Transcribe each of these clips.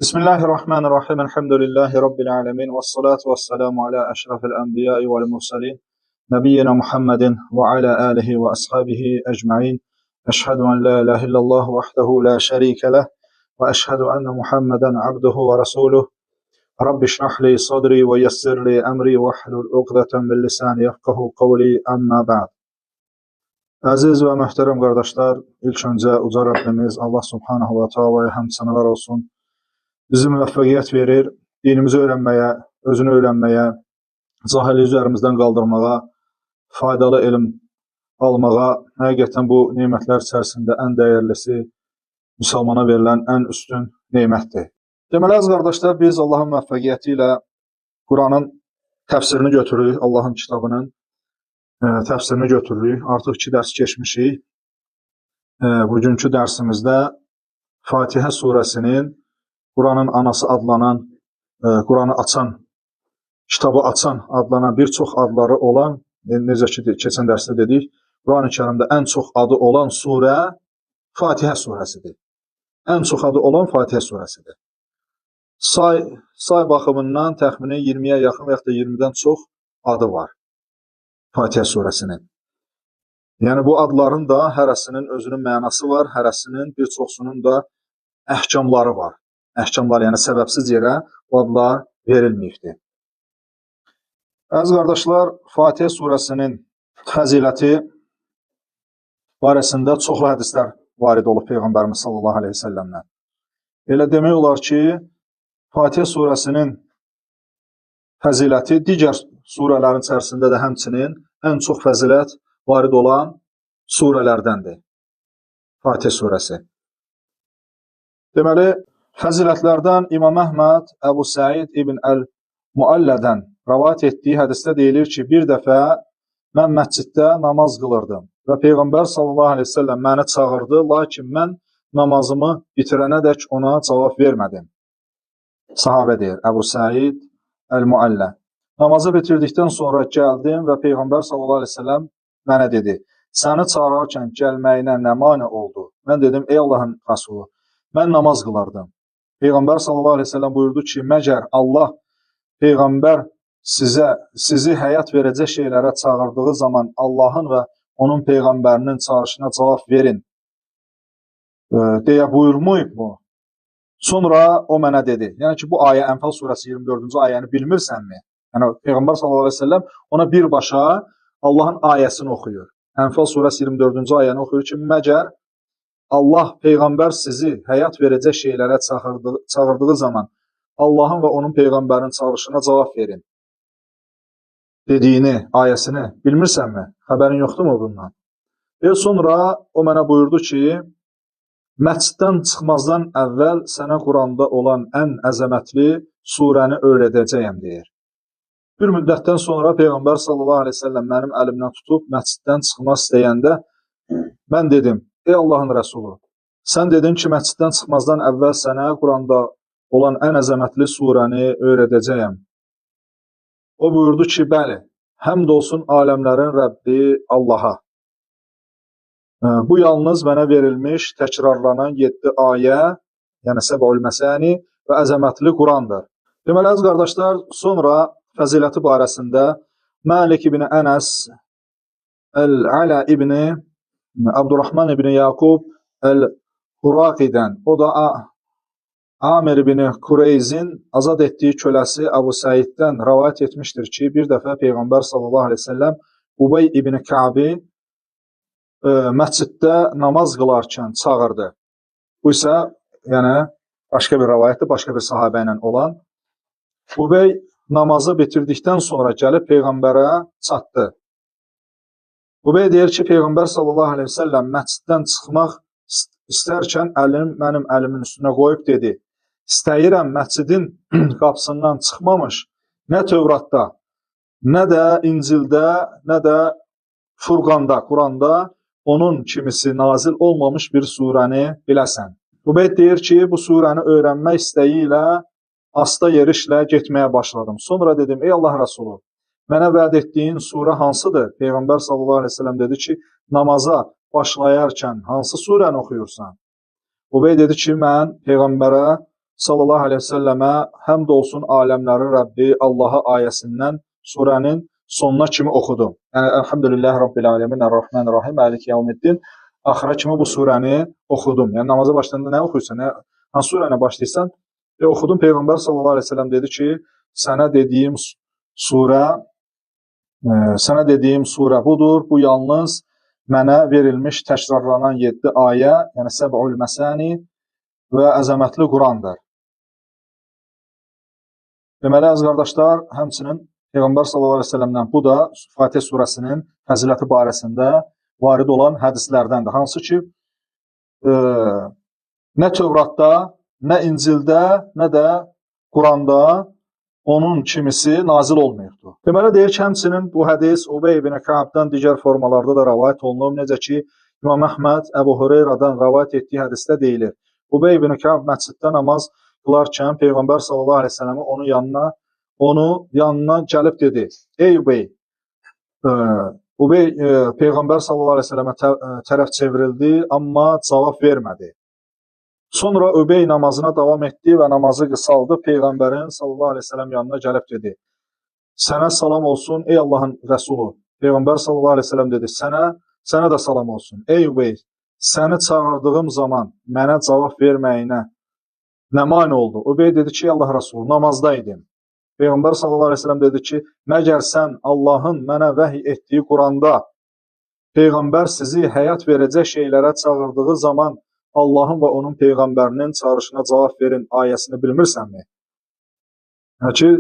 Bismillahirrahmanirrahim. Elhamdülillahi Rabbil alemin. Vessalatu vesselamu ala eşrafil enbiyai vel mursalin. Nebiyyina Muhammedin ve ala alihi ve ashabihi ecma'in. Eşhedü en la ilahe illallah vahdehu la şerike leh. Ve eşhedü enne Muhammeden abduhu ve resuluh. Rabbi şrahli sadri ve yessirli emri ve hlul uqdeten min lisani yefkahu kavli amma ba'd. Aziz ve muhterem kardeşler, ilk önce uca Rabbimiz Allah Subhanahu ve Taala'ya hamd senalar olsun. Bizi müvəffəqiyyət verir, dinimizi öyrənməyə, özünü öyrənməyə, cahili üzərimizdən qaldırmağa, faydalı elm almağa, həqiqətən bu nemətlər içərisində ən dəyərlisi müsəlmana verilən ən üstün nemətdir. Deməli, əziz qardaşlar, biz Allahın müvəffəqiyyəti ilə Quranın təfsirini götürürük, Allahın kitabının təfsirini götürürük. Artıq 2 dərs keçmişik. Bugünkü dərsimizdə Fatihə surəsinin Quranın anası adlanan, Quranı açan, kitabı açan adlanan bir çox adları olan, necə ki keçən dərsdə dedik, Quran-ı Kərimdə ən çox adı olan surə Fatihə surəsidir. Ən çox adı olan Fatihə surəsidir. Say baxımından təxmini 20-yə yaxın və ya da 20-dən çox adı var Fatihə surəsinin. Yəni bu adların da hərəsinin özünün mənası var, hərəsinin bir çoxsunun da əhkamları var. Əhkamlar, yəni səbəbsiz yerə bu adlar verilməyibdir. Əziz qardaşlar, Fatihə surəsinin fəziləti barəsində çoxlu hədislər varid olub Peyğəmbərimiz sallallahu aleyhi ve səlləmdən. Elə demək olar ki, Fatihə surəsinin fəziləti digər surələrin içərisində də həmçinin ən çox fəzilət varid olan surələrdəndir. Fatihə surəsi. Deməli, fəzilətlərdən İmam Əhməd Əbu Səid ibn Əl-Muəllədən rəvayət etdiyi hədisdə deyilir ki, bir dəfə mən məsciddə namaz qılırdım və Peyğəmbər sallallahu aleyhi ve sellem məni çağırdı, lakin mən namazımı bitirənədək ona cavab vermədim. Sahabə deyir, Əbu Səid Əl-Muəllə. Namazı bitirdikdən sonra gəldim və Peyğəmbər sallallahu aleyhi ve sellem mənə dedi, səni çağırarkən gəlməyinə nə mane oldu? Mən dedim, ey Allahın Rasulü, mən namaz qılardım. Peyğəmbər sallallahu aleyhi ve sellem buyurdu ki, məgər Allah Peyğəmbər sizi həyat verəcək şeylərə çağırdığı zaman Allahın və onun Peyğəmbərinin çağırışına cavab verin deyə buyurmayıb mu? Sonra o mənə dedi, yəni ki, bu ayə Ənfal surəsi 24-cü ayəni bilmirsənmi? Yəni Peyğəmbər sallallahu aleyhi ve sellem ona birbaşa Allahın ayəsini oxuyur. Ənfal surəsi 24-cü ayəni oxuyur ki, məgər Allah Peyğəmbər sizi həyat verəcək şeylərə çağırdığı zaman Allahın və onun Peyğəmbərinin çağırışına cavab verin dediyini, ayəsini bilmirsənmi? Xəbərin yoxdur mu bundan? Və sonra o mənə buyurdu ki, məsciddən çıxmazdan əvvəl sənə Quranda olan ən əzəmətli surəni öyrədəcəyəm deyir. Bir müddətdən sonra Peyğəmbər sallallahu aleyhi ve sellem mənim əlimdən tutub məsciddən çıxmaq istəyəndə mən dedim, ey Allahın Rəsulu, sən dedin ki, məsciddən çıxmazdan əvvəl sənə Quranda olan ən əzəmətli surəni öyrədəcəyəm. O buyurdu ki, bəli, həmd olsun aləmlərin Rəbbi Allaha. Bu yalnız mənə verilmiş, təkrarlanan 7 ayə, yəni Səb'ül Məsəni və əzəmətli Qurandır. Deməli, əziz qardaşlar, sonra fəziləti barəsində Məlik ibn Ənəs, Əl-Ələ ibn Abdurrahman ibn Yaqub Əl-Huraqidən, o da Amir ibn Kureyzin azad etdiyi köləsi Əbu Səiddən rəvayət etmişdir ki, bir dəfə Peyğəmbər sallallahu aleyhi ve sellem Ubey ibn Kəbi məsciddə namaz qılarkən çağırdı. Bu isə yəni, başqa bir rəvayətdir, başqa bir sahabə ilə olan. Ubey namazı bitirdikdən sonra gəlib Peyğəmbərə çatdı. Ubey deyir ki, Peyğəmbər sallallahu aleyhi ve sellem məsciddən çıxmaq istərkən mənim əlimin üstünə qoyub dedi, istəyirəm məscidin qapısından çıxmamış, nə Tövratda, nə də İncildə, nə də Furqanda, Quranda onun kimisi nazil olmamış bir surəni biləsən. Ubey deyir ki, bu surəni öyrənmək istəyi ilə asta yerişlə getməyə başladım. Sonra dedim, ey Allah Rəsulu, mənə vəd etdiyin surə hansıdır? Peyğəmbər sallallahu aleyhi ve sellem dedi ki, namaza başlayarkən hansı surəni oxuyursan? Ubey dedi ki, mən Peyğəmbərə sallallahu aleyhi ve selləmə həmd olsun aləmlərin Rəbbi Allaha ayəsindən surənin sonuna kimi oxudum. Yəni, Elhamdülillahi Rabbil Alemin, Ər-Rahmanir-Rahim, Məlik Yevmiddin, axıra kimi bu surəni oxudum. Yəni, namaza başlayanda nə oxuyursan, hansı surəni başlayırsan, oxudum. Peyğəmbər sallallahu aleyhi ve selləm dedi ki, sənə dediyim surə budur, bu yalnız mənə verilmiş təkrarlanan 7 ayə, yəni Səb'ül Məsani və əzəmətli Qurandır. Deməli, əziz qardaşlar, həmçinin Peyğəmbər sallallahu əleyhi və səlləmdən bu da Fatihə surəsinin fəziləti barəsində varid olan hədislərdəndir. Hansı ki, nə Tövratda, nə İncildə, nə də Quranda onun kimisi nazil olmayıbdır. Deməli, deyir ki, həmçinin bu hədis Ubey ibn Ka'bdan digər formalarda da rəvayət olunub. Necə ki, İmam Əhməd Əbu Hüreyrədən rəvayət etdiyi hədisdə deyilir. Ubey ibn Ka'b məsciddə namaz qılarkən Peyğəmbər sallallahu əleyhi və səlləm onun yanına gəlib dedi: "Ey Ubey!" Ubey Peyğəmbər sallallahu əleyhi və səlləmə tərəf çevrildi, amma cavab vermədi. Sonra Ubey namazına davam etdi və namazı qısaldı. Peyğəmbərin sallallahu əleyhi və səlləm yanına gəlib dedi: "Sənə salam olsun, ey Allahın Rəsulu." Peyğəmbər sallallahu əleyhi və səlləm dedi: "Sənə də salam olsun. Ey Ubey, səni çağırdığım zaman mənə cavab verməyinə nə mane oldu?" Ubey dedi ki, Allah Rəsulu, namazdaydım. Peyğəmbər sallallahu əleyhi və səlləm dedi ki, məgər sən Allahın mənə vəhy etdiyi Quranda Peyğəmbər sizi həyat verəcək şeylərə çağırdığı zaman Allahın və onun Peyğəmbərinin çağırışına cavab verin ayəsini bilmirsənmi? Yəni ki,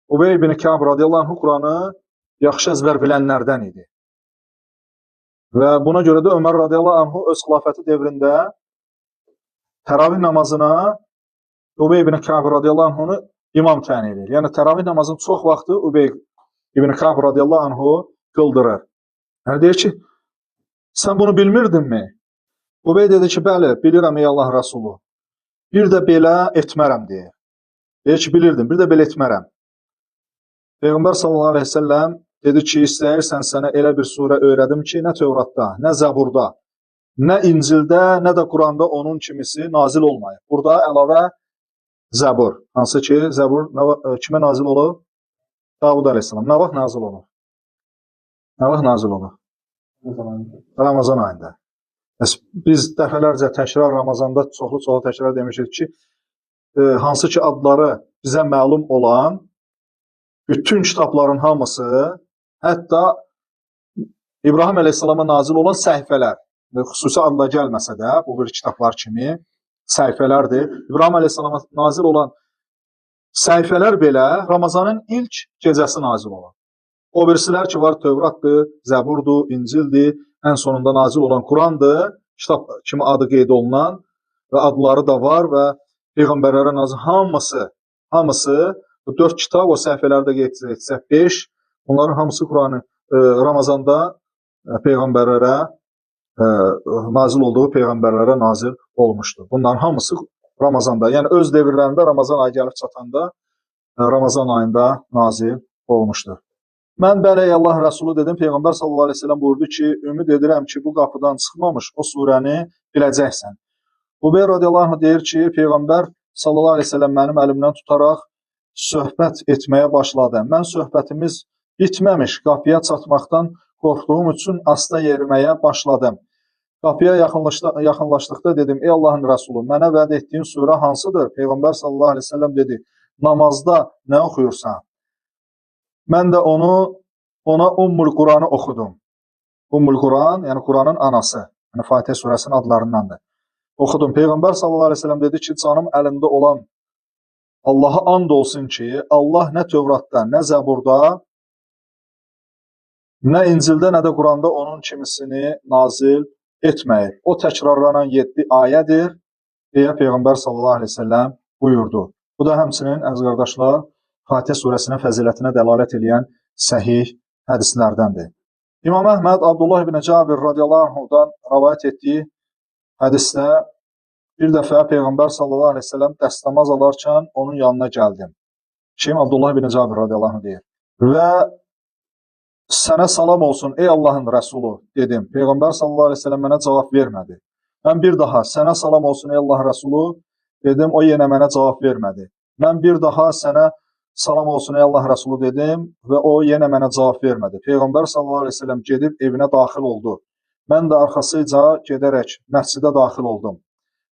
Ubey ibn Ka'b radiyallahu anh Quranı yaxşı əzbər bilənlərdən idi. Və buna görə də Ömər radiyallahu anh öz xilafəti devrində təravih namazına Ubey ibn Ka'b radiyallahu anh'ını imam təyin edir. Yəni, təravih namazının çox vaxtı Ubey ibn Ka'b radiyallahu anh'ı qıldırır. Yəni, deyir ki, sən bunu bilmirdinmi? Ubey dedi ki, bəli, bilirəm ey Allah Rəsulu. Bir də belə etmərəm deyir. Deyir ki, bilirdim, bir də belə etmərəm. Peyğəmbər sallallahu aleyhi ve selləm dedi ki, istəyirsən sənə elə bir surə öyrədim ki, nə Tövratda, nə Zəburda, nə İncildə, nə də Quranda onun kimisi nazil olmayıb. Burada əlavə Zəbur. Hansı ki, Zəbur kimə nazil olub? Davud aleyhissalam. Nə vaxt nazil olub? Nə vaxt nazil olub? Ramazan ayında. Biz dəfələrcə təkrar Ramazanda çoxlu təkrar demişik ki, hansı ki adları bizə məlum olan bütün kitabların hamısı, hətta İbrahim əleyhissalama nazil olan səhifələr, xüsusi adla gəlməsə də, bu bir kitablar kimi səhifələrdir. İbrahim əleyhissalama nazil olan səhifələr belə Ramazanın ilk gecəsi nazil olan. O birisilər ki var, Tövratdır, Zəburdur, İncildir, ən sonunda nazil olan Qurandır, kitab kimi adı qeyd olunan və adları da var və Peyğəmbərlərə nazil hamısı 4 kitab, o səhifələrdə qeyd etsək 5, onların hamısı Quranı Ramazanda Peyğəmbərlərə nazil olduğu Peyğəmbərlərə nazil olmuşdur. Bunların hamısı Ramazanda, yəni öz devirlərində Ramazan ayı gəlib çatanda Ramazan ayında nazil olmuşdur. Mən bəli Allah Rəsulu dedim, Peyğəmbər sallallahu aleyhi ve sellem buyurdu ki, ümid edirəm ki, bu qapıdan çıxmamış o surəni biləcəksən. Ubey radiyallahu anh deyir ki, Peyğəmbər sallallahu aleyhi ve sellem mənim əlimdən tutaraq söhbət etməyə başladı. Mən söhbətimiz bitməmiş qapıya çatmaqdan qorxduğum üçün asta yeriməyə başladım. Qapıya yaxınlaşdıqda dedim, ey Allahın Rəsulu, mənə vəd etdiyin surə hansıdır? Peyğəmbər sallallahu aleyhi ve sellem dedi, namazda nə oxuyursan? Mən də ona Ummul Quranı oxudum. Ummul Quran, yəni Quranın anası, yəni Fatihə surəsinin adlarındandır. Oxudum. Peyğəmbər sallallahu aleyhi ve sellem dedi ki, canım əlində olan Allaha and olsun ki, Allah nə Tövratda, nə Zəburda, nə İncildə, nə də Quranda onun kimisini nazil etməyib. O təkrarlanan 7 ayədir, deyə Peyğəmbər sallallahu aleyhi ve sellem buyurdu. Bu da həmçinin, əziz qardaşlar, Fatihə surəsinin fəzilətinə dəlalət edən səhih hədislərdəndir. İmam Əhməd Abdullah ibn Cabir radiyallahu anhudan rəvayət etdiyi hədisdə bir dəfə Peyğəmbər sallallahu aleyhi ve sellem dəstəmaz alarkən onun yanına gəldim. Kim? Abdullah ibn Cabir radiyallahu anh deyir. Və sənə salam olsun ey Allahın Rəsulu dedim. Peyğəmbər sallallahu aleyhi ve sellem mənə cavab vermədi. Mən bir daha sənə salam olsun ey Allah Rəsulu Dedim, o yenə mənə cavab vermədi. Mən bir daha sənə salam olsun ey Allah Rəsulu dedim və o yenə mənə cavab vermədi. Peyğəmbər sallallahu əleyhi və səlləm gedib evinə daxil oldu. Mən də arxasıca gedərək məscidə daxil oldum.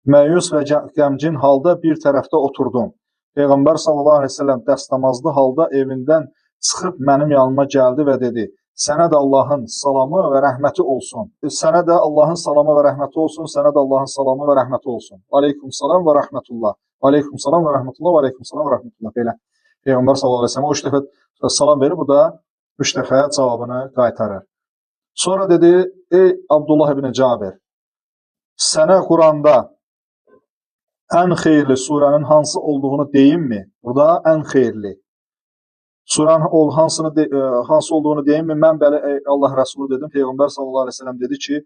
Məyus və qəmgin halda bir tərəfdə oturdum. Peyğəmbər sallallahu əleyhi və səlləm dəstəmazlı halda evindən çıxıb mənim yanıma gəldi və dedi: "Sənə də Allahın salamı və rəhməti olsun. Sənə də Allahın salamı və rəhməti olsun. Sənə də Allahın salamı və rəhməti olsun. Aleykumsalam və rəhmətullah. Aleykumsalam və rəhmətullah. Aleykumsalam və rəhmətullah." Belə. Peyğəmbər sallallahu əleyhi və səlləm o 3 dəfə salam verir, bu da 3 dəfə cavabını qaytarır. Sonra dedi: "Ey Abdullah ibn Cabir, sənə Quranda ən xeyirli surənin hansı olduğunu deyimmi?" Burada ən xeyirli suranın hansı olduğunu deyimmi? Mən bəli ey Allah Rəsulu dedim. Peyğəmbər sallallahu əleyhi və səlləm dedi ki: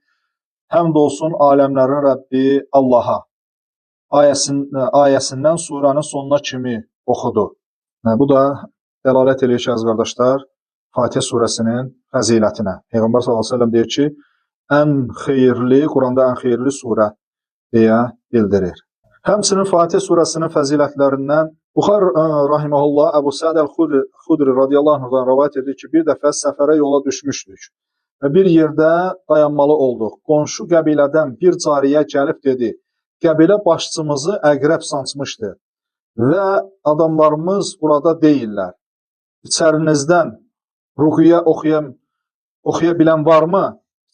"Həmd olsun aləmlərin Rəbbi Allaha." Ayəsindən suranın sonuna kimi oxudu. Bu da dəlalət edir ki, əziz qardaşlar, Fatihə surəsinin fəzilətinə. Peyğəmbər sallallahu əleyhi və səlləm deyir ki, ən xeyirli, Quranda ən xeyirli surə deyə bildirir. Həmçinin Fatihə surəsinin fəzilətlərindən Buxari rahimehullah Əbu Səid əl-Xudri radiyallahu anhudan rivayet edir ki, bir dəfə səfərə yola düşmüşdük və bir yerdə dayanmalı olduq. Qonşu qəbilədən bir cariyə gəlib dedi: "Qəbilə başçımızı əqrəb sancmışdı və adamlarımız burada deyirlər. İçərinizdən ruqiyyə oxuya bilən varmı?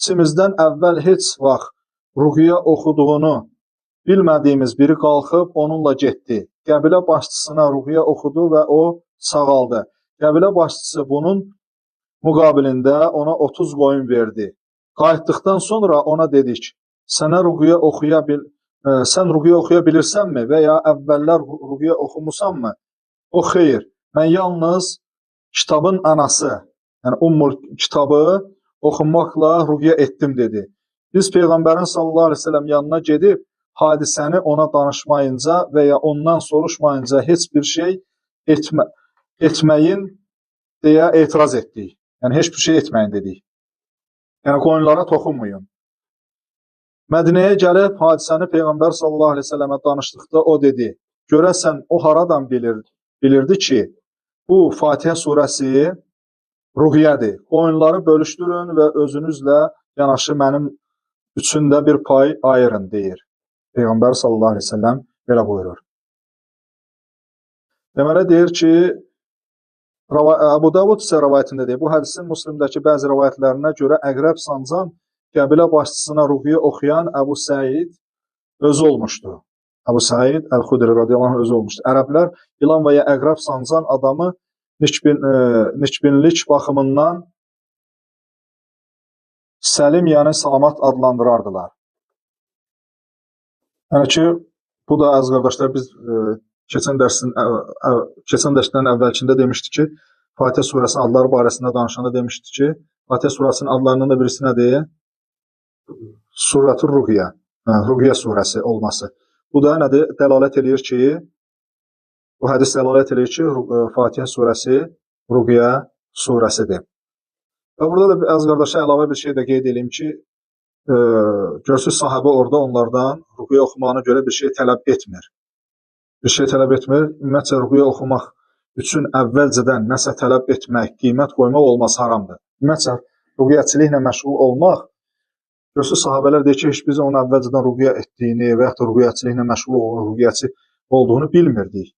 İçimizdən əvvəl heç vaxt ruqiyyə oxuduğunu bilmədiyimiz biri qalxıb onunla getdi. Qəbilə başçısına ruqiyyə oxudu və o sağaldı. Qəbilə başçısı bunun müqabilində ona 30 qoyun verdi. Qayıtdıqdan sonra ona dedik: sən ruqiyyə oxuya bilirsənmi və ya əvvəllər ruqiyyə oxumusanmı? O xeyr, mən yalnız kitabın anası, yəni Ummul kitabı oxumaqla ruqiyyə etdim dedi. Biz Peyğəmbərin sallallahu əleyhi və səlləm yanına gedib hadisəni ona danışmayınca və ya ondan soruşmayınca heç bir şey etməyin deyə etiraz etdik. Yəni heç bir şey etməyin dedik. Yəni qoyunlara toxunmayın. Mədinəyə gəlib hadisəni Peyğəmbər sallallahu əleyhi və səlləmə danışdıqda o dedi: "Görəsən o haradan bilirdi ki, bu Fatihə surəsi ruqiyyədir. Qoyunları bölüşdürün və özünüzlə yanaşı mənim üçün də bir pay ayırın" deyir. Peyğəmbər sallallahu əleyhi və səlləm belə buyurur. Deməli deyir ki, Əbu Davud isə rivayətində deyir, bu hədisin Müslimdəki bəzi rivayətlərinə görə əqrəb sancan qəbilə başçısına ruqiyyə oxuyan Əbu Səid özü olmuşdu. Əbu Səid əl-Xudri radiyallahu anh özü olmuşdu. Ərəblər ilan və ya əqrəb sancan adamı nikbinlik baxımından səlim, yəni salamat adlandırardılar. Yəni ki, bu da əziz qardaşlar, biz keçən dərsdən əvvəlkində demişdik ki, Fatihə surəsinin adları barəsində danışanda demişdik ki, Fatihə surəsinin adlarından da birisi nədir? Surətur Ruqiyyə, Ruqiyyə surəsi olması. Bu da nədir? Dəlalət edir ki, bu hədis dəlalət edir ki, Fatihə surəsi Ruqiyyə surəsidir. Və burada da əziz qardaşlar əlavə bir şey də qeyd edeyim ki, görsüz sahabə orada onlardan ruqiyyə oxumağına görə bir şey tələb etmir. Bir şey tələb etmir. Ümumiyyətcə, ruqiyyə oxumaq üçün əvvəlcədən nəsə tələb etmək, qiymət qoymaq olmaz, haramdır. Ümumiyyətcə, ruqiyyəçiliklə məşğul olmaq, görsüz sahabələr deyir ki, heç biz onun əvvəlcədən ruqiyyə etdiyini və yaxud da ruqiyyəçiliklə məşğul ruqiyyəçi olduğunu bilmirdik.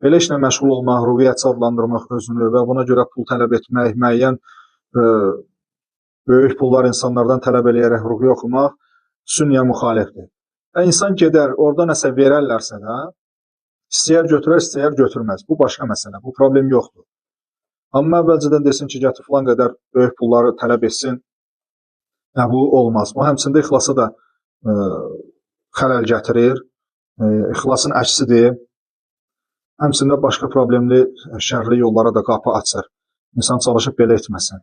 Belə işlə məşğul olmaq, ruqiyyəçi adlandırmaq özünü və buna görə pul tələb etmək, müəyyən böyük pullar insanlardan tələb eləyərək ruqiyyə oxumaq sünnəyə müxalifdir. Və insan gedər, orada nəsə verərlərsə də, istəyər götürər, istəyər götürməz. Bu başqa məsələ, bu problem yoxdur. Amma əvvəlcədən desin ki, gətir filan qədər böyük pulları tələb etsin, bu olmaz. Bu həmçində ixlasa da xələl gətirir, ixlasın əksidir, həmçində başqa problemli, şərli yollara da qapı açır. İnsan çalışıb belə etməsin.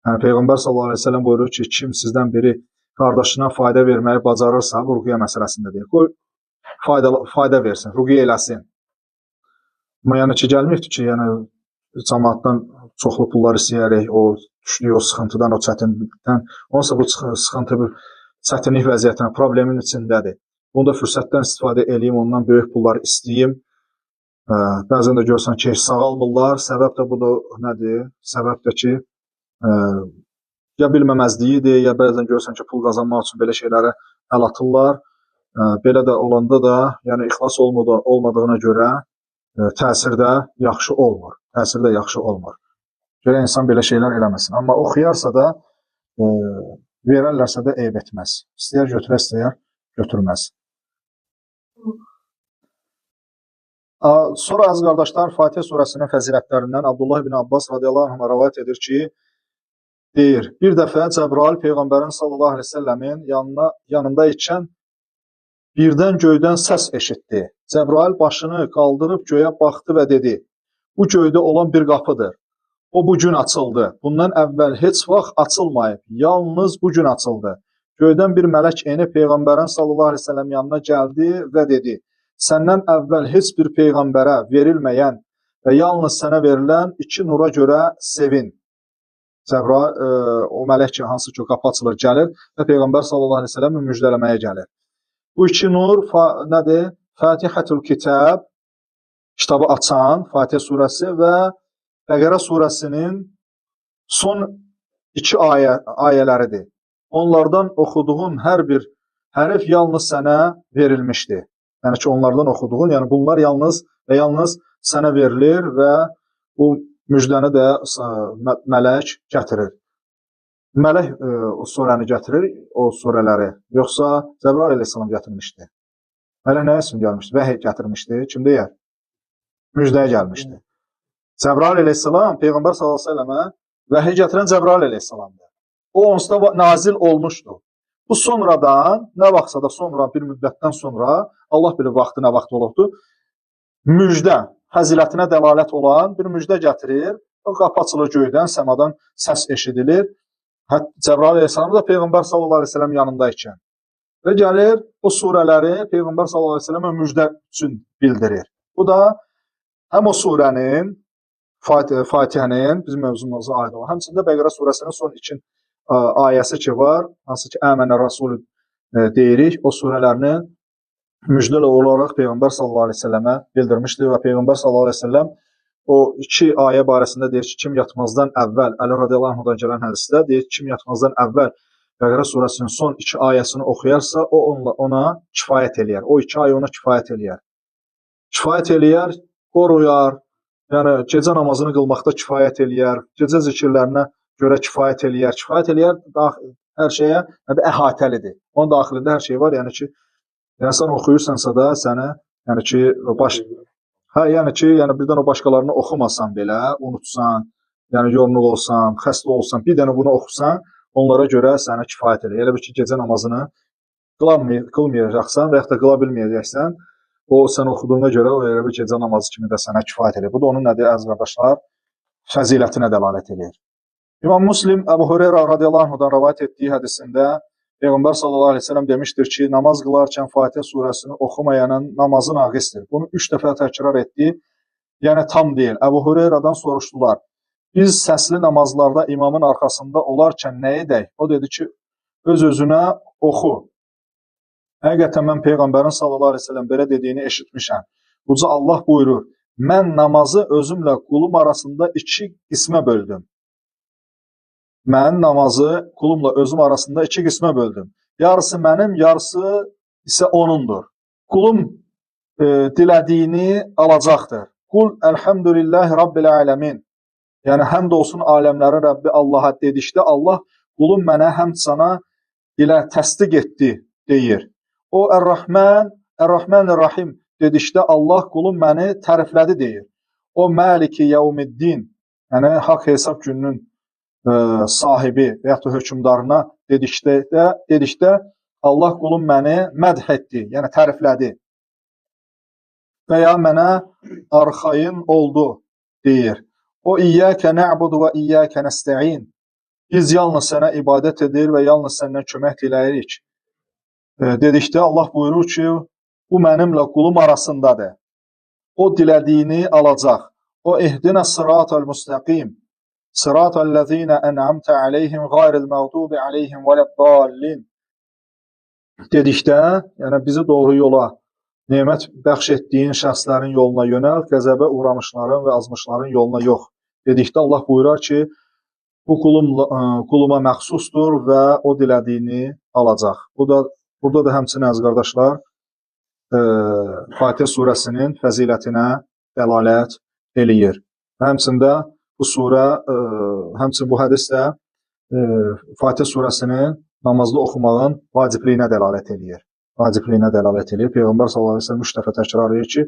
Yəni, Peyğəmbər sallallahu əleyhi və səlləm buyurur ki, kim sizdən biri qardaşına fayda verməyi bacarırsa, bu ruqiyyə məsələsində deyir. Qoy fayda versin, ruqiyyə eləsin. Amma yəni ki, gəlməyibdir ki, yəni cəmaatdan çoxlu pullar istəyərək, o düşdüyü o sıxıntıdan, o çətinlikdən, onsa bu sıxıntı bir çətinlik vəziyyətinə, problemin içindədir. Bunu da fürsətdən istifadə edeyim, ondan böyük pullar istəyim. Bəzən də görsən ki, sağalmırlar. Səbəb də bu da nədir? Səbəb də ki, ya bilməməzliyidir, ya bəzən görsən ki, pul qazanmaq üçün belə şeylərə əl atırlar. Belə də olanda da, yəni ixlas olmadığına görə təsir də yaxşı olmur. Təsir də yaxşı olmur. Görə insan belə şeylər eləməsin. Amma oxuyarsa da, verərlərsə də eyb etməz. İstəyər götürər, istəyər götürməz. Sonra əziz qardaşlar, Fatihə surəsinin fəzilətlərindən Abdullah ibn Abbas radiyallahu anh rəvayət edir ki, deyir, bir dəfə Cəbrail Peyğəmbərin sallallahu aleyhi ve selləmin yanında ikən birdən göydən səs eşitdi. Cəbrail başını qaldırıb göyə baxdı və dedi, bu göydə olan bir qapıdır. O bu gün açıldı. Bundan əvvəl heç vaxt açılmayıb. Yalnız bu gün açıldı. Göydən bir mələk enib Peyğəmbərin sallallahu aleyhi ve sellem yanına gəldi və dedi, səndən əvvəl heç bir Peyğəmbərə verilməyən və yalnız sənə verilən iki nura görə sevin. Cəbrail, o mələk ki, hansı ki, qapı açılır, gəlir və Peyğəmbər sallallahu aleyhi ve sellem müjdələməyə gəlir. Bu iki nur nədir? Fatihətul Kitab, kitabı açan, Fatihə surəsi və Bəqərə surəsinin son iki ayələridir. Onlardan oxuduğun hər bir hərf yalnız sənə verilmişdir. Yəni ki, onlardan oxuduğun, yəni bunlar yalnız və yalnız sənə verilir və bu müjdəni də mələk gətirir. Mələk o surəni gətirir, o surələri, yoxsa Cəbrail əleyhissalam gətirmişdi. Mələk nə üçün gəlmişdi? Vəhiy gətirmişdi. Kim deyər? Müjdəyə gəlmişdi. Cəbrail əleyhissalam Peyğəmbər sallallahu əleyhi və səlləmə vəhiy gətirən Cəbrail əleyhissalamdır. O onsuz da nazil olmuşdu. Bu sonradan, nə vaxtsa da sonra, bir müddətdən sonra, Allah bilir vaxtı nə vaxt olubdur, müjdə, fəzilətinə dəlalət olan bir müjdə gətirir. O qapı açılır göydən, səmadan səs eşidilir. Cəbrail əleyhissalam da Peyğəmbər sallallahu əleyhi və səlləm yanında ikən. Və gəlir, o surələri Peyğəmbər sallallahu əleyhi və səlləmə müjdə üçün bildirir. Bu da həm o surənin, Fatihənin, bizim mövzumuza aid olan, həmçində Bəqərə surəsinin son iki ayəsi ki var, hansı ki, Əmənə Rasul deyirik, o surələrini müjdəli olaraq Peyğəmbər sallallahu əleyhi və səlləmə bildirmişdir və Peyğəmbər sallallahu əleyhi və səlləm o iki ayə barəsində deyir ki, kim yatmazdan əvvəl, Əli radiyallahu anhudan gələn hədisdə deyir ki, kim yatmazdan əvvəl Bəqərə surəsinin son iki ayəsini oxuyarsa, o ona kifayət eləyər. O iki ayə ona kifayət eləyər. Kifayət eləyər, qoruyar, yəni gecə namazını qılmaqda kifayət eləyər, gecə zikirlərinə görə kifayət eləyər, hər şeyə əhatəlidir. Onun daxilində hər şey var, yəni ki, sən oxuyursansa da sənə, yəni ki, birdən o başqalarını oxumasan belə, unutsan, yəni yorğun olsan, xəstə olsan, bir dənə bunu oxusan, onlara görə sənə kifayət eləyər. Elə bir ki, gecə namazını qılmayacaqsan və yaxud da qıla bilməyəcəksən, o sən oxuduğuna görə o elə bir gecə namazı kimi də sənə kifayət eləyir. Bu da onun nədir, əziz qardaşlar, fəzilətinə dəlalət eləyir. İmam Müslim Əbu Hüreyrə radiyallahu anhudan rəvayət etdiyi hədisində Peyğəmbər sallallahu aleyhi ve sellem demişdir ki, namaz qılarkən Fatihə surəsini oxumayanın namazı naqisdir. Bunu 3 dəfə təkrar etdi, yəni tam deyil. Əbu Hüreyrədən soruşdular, biz səsli namazlarda imamın arxasında olarkən nə edək? O dedi ki, öz-özünə oxu. Həqiqətən mən Peyğəmbərin sallallahu aleyhi ve sellem belə dediyini eşitmişəm. Uca Allah buyurur, mən namazı özümlə qulum arasında iki qismə böldüm. Mən namazı qulumla özüm arasında iki qismə böldüm. Yarısı mənim, yarısı isə onundur. Qulum dilədiyini alacaqdır. Qul elhamdülillahi rabbil alemin. Yəni, həmd olsun aləmlərin Rəbbi Allaha dedikdə, Allah qulum mənə həmd sana ilə təsdiq etdi, deyir. O Ər-Rahman-Ər-Rahim dedikdə, Allah qulum məni təriflədi, deyir. O Maliki Yevmiddin, yəni haqq hesab gününün sahibi və yaxud da hökümdarına dedikdə Allah qulum məni mədh etdi, yəni təriflədi və ya mənə arxayın oldu, deyir. O İyyəkə nə'budu və İyyəkə nəstə'in. Biz yalnız sənə ibadət edir və yalnız səndən kömək diləyirik. Dedikdə Allah buyurur ki, bu mənimlə qulum arasındadır. O dilədiyini alacaq. O ihdinə sıratal müstəqim. Sıratallezine en'amte aleyhim gayril mağdubi aleyhim veleddallin. dedikdə, yəni bizi doğru yola, nemət bəxş etdiyin şəxslərin yoluna yönəl, qəzəbə uğramışların və azmışların yoluna yox. Dedikdə Allah buyurar ki, bu quluma məxsusdur və o dilədiyini alacaq. Burada da həmçinin əziz qardaşlar, Fatihə surəsinin fəzilətinə dəlalət eləyir. Həmçində bu surə, həmçinin bu hədis də Fatihə surəsinin namazda oxumağın vacibliyinə dəlalət eləyir. Vacibliyinə dəlalət eləyir. Peyğəmbər sallallahu əleyhi və səlləm 3 dəfə təkrar edir ki,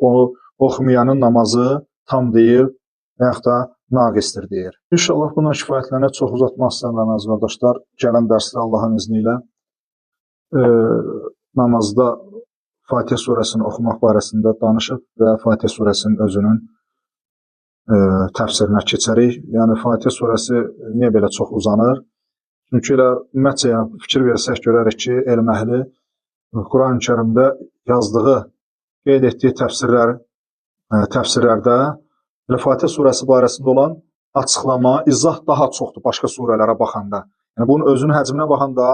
onu oxumayanın namazı tam deyil və yaxud da naqisdir deyir. İnşallah buna kifayətlənə çox uzatmaq istəmirəm əziz qardaşlar. Gələn dərsdə Allahın izni ilə namazda Fatihə surəsini oxumaq barəsində danışıb və Fatihə surəsinin özünün təfsirinə keçərik. Yəni Fatihə surəsi niyə belə çox uzanır? Çünki elə ümumiyyətcə fikir versək görərik ki, elm əhli Quran-Kərimdə yazdığı, qeyd etdiyi təfsirlərdə elə Fatihə surəsi barəsində olan açıqlama, izah daha çoxdur başqa surələrə baxanda. Yəni bunun özünün həcminə baxanda,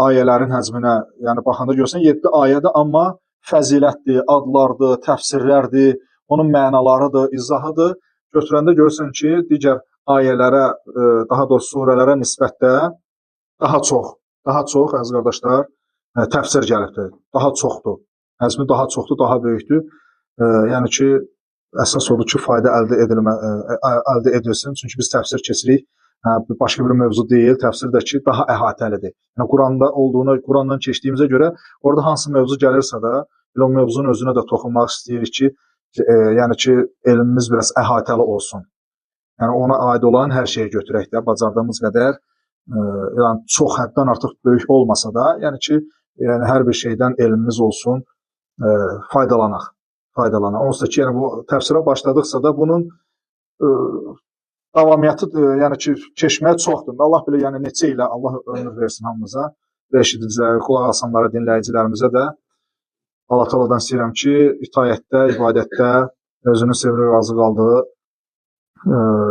ayələrin həcminə, yəni baxanda görsən 7 ayədir, amma fəzilətdir, adlardır, təfsirlərdir, onun mənalarıdır, izahıdır. Götürəndə görürsən ki, digər ayələrə, daha doğrusu surələrə nisbətdə daha çox, əziz qardaşlar, təfsir gəlibdir, daha çoxdur. Həcmi daha çoxdur, daha böyükdür. Yəni ki, əsas odur ki, fayda əldə edilsin. Çünki biz təfsir keçirik, başqa bir mövzu deyil, təfsir də ki, daha əhatəlidir. Yəni Quranda olduğunu, Qurandan keçdiyimizə görə, orada hansı mövzu gəlirsə də, o mövzunun özünə də toxunmaq istəyirik ki, yəni ki, elmimiz biraz əhatəli olsun. Yəni ona aid olan hər şeyi götürək də, bacardığımız qədər, yəni çox həddən artıq böyük olmasa da, yəni ki, yəni hər bir şeydən elmimiz olsun, faydalanaq. Onsuz da ki, yəni bu təfsirə başladıqsa da bunun davamiyyəti, yəni ki, keçməyə çoxdur. Allah bilir, yəni neçə ilə Allah ömür versin hamımıza, eşidicilərə, qulaq asanlara, dinləyicilərimizə də Allah Teala'dan istəyirəm ki, itayətdə, ibadətdə, özünün sevri razı qaldığı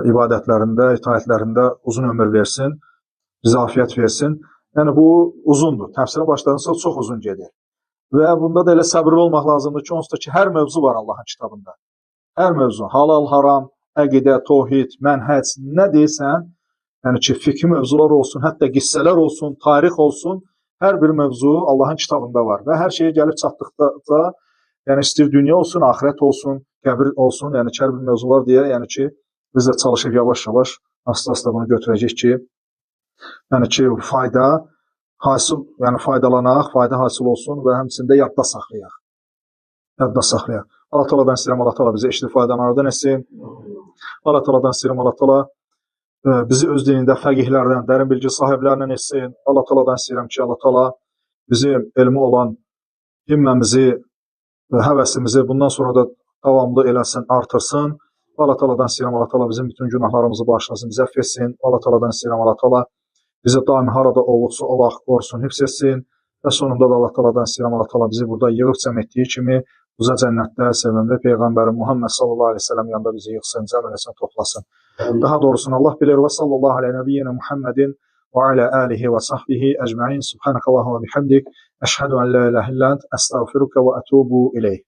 ibadətlərində, itayətlərində uzun ömür versin, bizə afiyət versin. Yəni bu uzundur. Təfsirə başlanırsa çox uzun gedir. Və bunda da elə səbirli olmaq lazımdır ki, onsuz da ki, hər mövzu var Allahın kitabında. Hər mövzu, halal, haram, əqidə, tohid, mənhəc, nə deyirsən, yəni ki, fikri mövzular olsun, hətta qissələr olsun, tarix olsun, hər bir mövzu Allahın kitabında var. Və hər şeyə gəlib çatdıqda, yəni istəyir dünya olsun, axirət olsun, qəbir olsun, yəni hər bir mövzular deyə, yəni ki, biz də çalışıb yavaş-yavaş, asta-asta bunu götürəcək ki, yəni ki, fayda hasil, yəni faydalanaq, fayda hasil olsun və həmçində yadda saxlayaq. Allah Teala'dan istəyirəm, Allah Teala bizi eşidib faydalanardan etsin. Allah Teala'dan istəyirəm, Allah Teala bizi öz dinində fəqihlərdən, dərin bilgi sahiblərindən etsin. Allah Teala'dan istəyirəm ki, Allah Teala bizim elmi olan himməmizi, həvəsimizi bundan sonra da davamlı eləsin, artırsın. Allah Teala'dan istəyirəm, Allah Teala bizim bütün günahlarımızı bağışlasın, bizə əfv etsin. Allah Teala'dan istəyirəm, Allah Teala bizi daimi harada olursa Allah qorusun, hifz etsin. Və sonunda da Allah Teala'dan istəyirəm, Allah Teala bizi burada yığıb cəm etdiyi kimi uca cənnətdə sevimli Peyğəmbərin Muhammed sallallahu aleyhi ve sellem yanında bizi yığsın, cəm eləsin, toplasın. Daha doğrusunu Allah bilir və sallallahu aleyhi nəbiyyina Muhammedin və alə alihi və sahbihi əcməin. Subhanəkallahü və bihamdik. Əşhədu ən la ilahe illə ent, əstəğfiruka və ətubu ileyh.